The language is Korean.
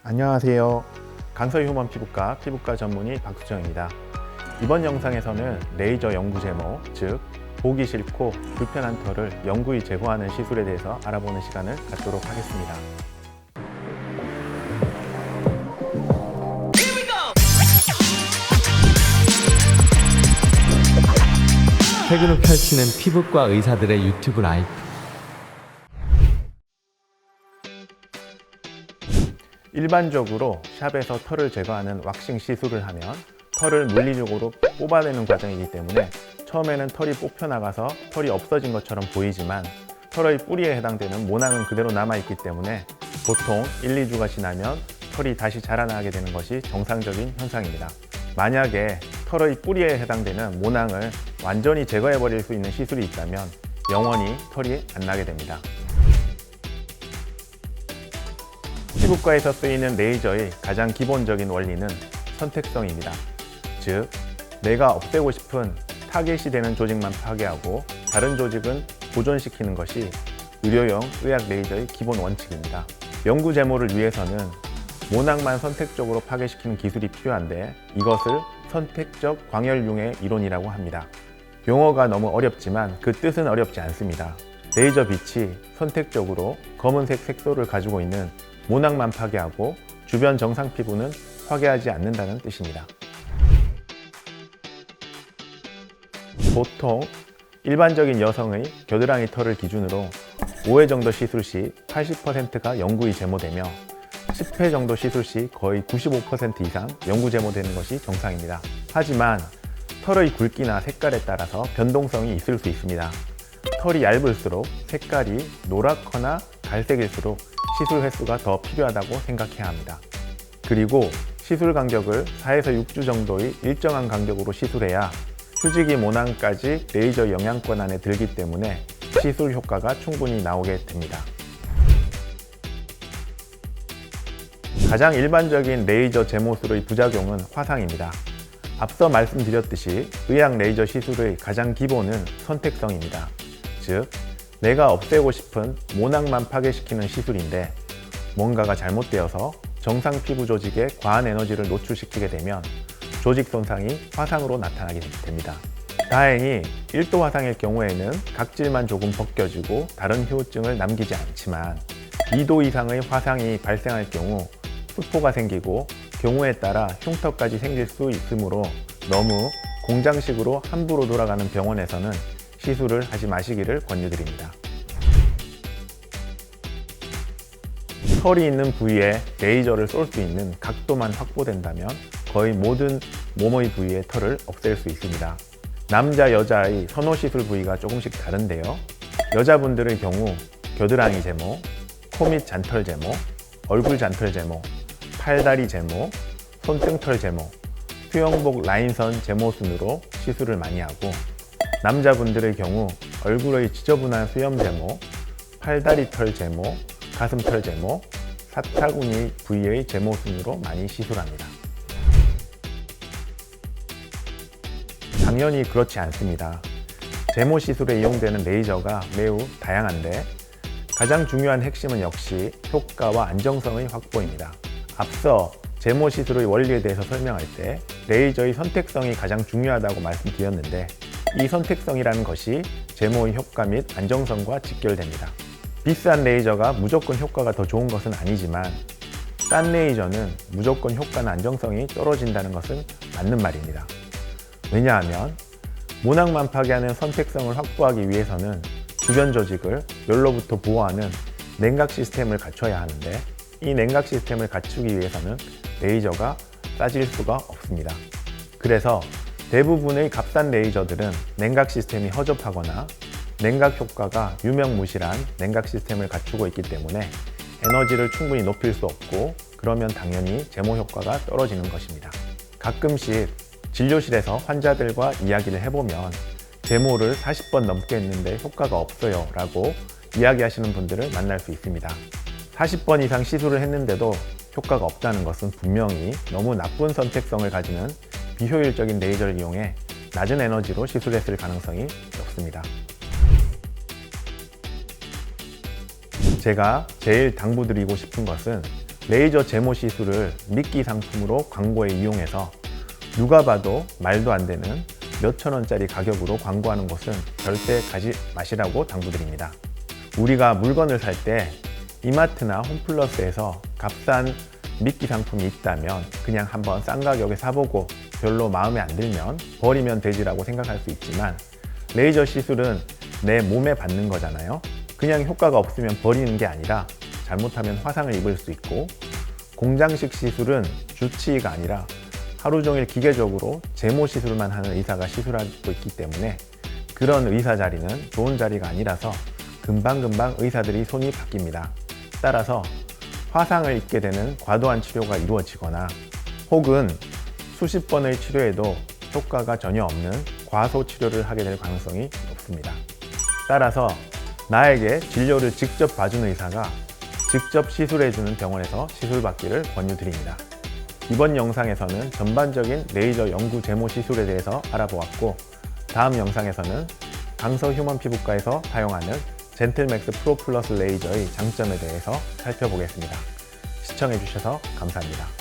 안녕하세요. 강서휴먼 피부과 전문의 박수정입니다. 이번 영상에서는 레이저 영구 제모, 즉 보기 싫고 불편한 털을 영구히 제거하는 시술에 대해서 알아보는 시간을 갖도록 하겠습니다. 퇴근 후 펼치는 피부과 의사들의 유튜브 라이프. 일반적으로 샵에서 털을 제거하는 왁싱 시술을 하면 털을 물리적으로 뽑아내는 과정이기 때문에 처음에는 털이 뽑혀나가서 털이 없어진 것처럼 보이지만 털의 뿌리에 해당되는 모낭은 그대로 남아있기 때문에 보통 1, 2주가 지나면 털이 다시 자라나게 되는 것이 정상적인 현상입니다. 만약에 털의 뿌리에 해당되는 모낭을 완전히 제거해버릴 수 있는 시술이 있다면 영원히 털이 안 나게 됩니다. 피부과에서 쓰이는 레이저의 가장 기본적인 원리는 선택성입니다. 즉, 내가 없애고 싶은 타겟이 되는 조직만 파괴하고 다른 조직은 보존시키는 것이 의료용 의학 레이저의 기본 원칙입니다. 영구 제모를 위해서는 모낭만 선택적으로 파괴시키는 기술이 필요한데 이것을 선택적 광혈융의 이론이라고 합니다. 용어가 너무 어렵지만 그 뜻은 어렵지 않습니다. 레이저 빛이 선택적으로 검은색 색소를 가지고 있는 모낭만 파괴하고 주변 정상 피부는 파괴하지 않는다는 뜻입니다. 보통 일반적인 여성의 겨드랑이 털을 기준으로 5회 정도 시술 시 80%가 영구히 제모되며 10회 정도 시술 시 거의 95% 이상 영구 제모되는 것이 정상입니다. 하지만 털의 굵기나 색깔에 따라서 변동성이 있을 수 있습니다. 털이 얇을수록 색깔이 노랗거나 갈색일수록 시술 횟수가 더 필요하다고 생각해야 합니다. 그리고 시술 간격을 4에서 6주 정도의 일정한 간격으로 시술해야 휴지기 모낭까지 레이저 영향권 안에 들기 때문에 시술 효과가 충분히 나오게 됩니다. 가장 일반적인 레이저 제모술의 부작용은 화상입니다. 앞서 말씀드렸듯이 의학 레이저 시술의 가장 기본은 선택성입니다. 즉, 내가 없애고 싶은 모낭만 파괴시키는 시술인데 뭔가가 잘못되어서 정상 피부 조직에 과한 에너지를 노출시키게 되면 조직 손상이 화상으로 나타나게 됩니다. 다행히 1도 화상일 경우에는 각질만 조금 벗겨지고 다른 후유증을 남기지 않지만 2도 이상의 화상이 발생할 경우 수포가 생기고 경우에 따라 흉터까지 생길 수 있으므로 너무 공장식으로 함부로 돌아가는 병원에서는 시술을 하지 마시기를 권유드립니다. 털이 있는 부위에 레이저를 쏠 수 있는 각도만 확보된다면 거의 모든 몸의 부위의 털을 없앨 수 있습니다. 남자, 여자의 선호 시술 부위가 조금씩 다른데요. 여자분들의 경우 겨드랑이 제모, 코 밑 잔털 제모, 얼굴 잔털 제모, 팔다리 제모, 손등털 제모, 수영복 라인선 제모 순으로 시술을 많이 하고 남자분들의 경우 얼굴의 지저분한 수염 제모, 팔다리 털 제모, 가슴털 제모, 사타구니 부위의 제모 순으로 많이 시술합니다. 당연히 그렇지 않습니다. 제모 시술에 이용되는 레이저가 매우 다양한데 가장 중요한 핵심은 역시 효과와 안정성의 확보입니다. 앞서 제모 시술의 원리에 대해서 설명할 때 레이저의 선택성이 가장 중요하다고 말씀드렸는데 이 선택성이라는 것이 제모의 효과 및 안정성과 직결됩니다. 비싼 레이저가 무조건 효과가 더 좋은 것은 아니지만 싼 레이저는 무조건 효과나 안정성이 떨어진다는 것은 맞는 말입니다. 왜냐하면 모낭만 파괴하는 선택성을 확보하기 위해서는 주변 조직을 열로부터 보호하는 냉각 시스템을 갖춰야 하는데 이 냉각 시스템을 갖추기 위해서는 레이저가 싸질 수가 없습니다. 그래서 대부분의 값싼 레이저들은 냉각 시스템이 허접하거나 냉각 효과가 유명무실한 냉각 시스템을 갖추고 있기 때문에 에너지를 충분히 높일 수 없고 그러면 당연히 제모 효과가 떨어지는 것입니다. 가끔씩 진료실에서 환자들과 이야기를 해보면 제모를 40번 넘게 했는데 효과가 없어요 라고 이야기하시는 분들을 만날 수 있습니다. 40번 이상 시술을 했는데도 효과가 없다는 것은 분명히 너무 나쁜 선택성을 가지는 비효율적인 레이저를 이용해 낮은 에너지로 시술했을 가능성이 높습니다. 제가 제일 당부드리고 싶은 것은 레이저 제모 시술을 미끼 상품으로 광고에 이용해서 누가 봐도 말도 안 되는 몇천 원짜리 가격으로 광고하는 곳은 절대 가지 마시라고 당부드립니다. 우리가 물건을 살 때 이마트나 홈플러스에서 값싼 미끼 상품이 있다면 그냥 한번 싼 가격에 사보고 별로 마음에 안 들면 버리면 되지라고 생각할 수 있지만, 레이저 시술은 내 몸에 받는 거잖아요. 그냥 효과가 없으면 버리는 게 아니라 잘못하면 화상을 입을 수 있고, 공장식 시술은 주치의가 아니라 하루 종일 기계적으로 제모 시술만 하는 의사가 시술하고 있기 때문에 그런 의사 자리는 좋은 자리가 아니라서 금방금방 의사들이 손이 바뀝니다. 따라서 화상을 입게 되는 과도한 치료가 이루어지거나 혹은 수십 번의 치료에도 효과가 전혀 없는 과소 치료를 하게 될 가능성이 높습니다. 따라서 나에게 진료를 직접 봐준 의사가 직접 시술해주는 병원에서 시술받기를 권유드립니다. 이번 영상에서는 전반적인 레이저 영구 제모 시술에 대해서 알아보았고, 다음 영상에서는 강서 휴먼 피부과에서 사용하는 젠틀맥스 프로 플러스 레이저의 장점에 대해서 살펴보겠습니다. 시청해주셔서 감사합니다.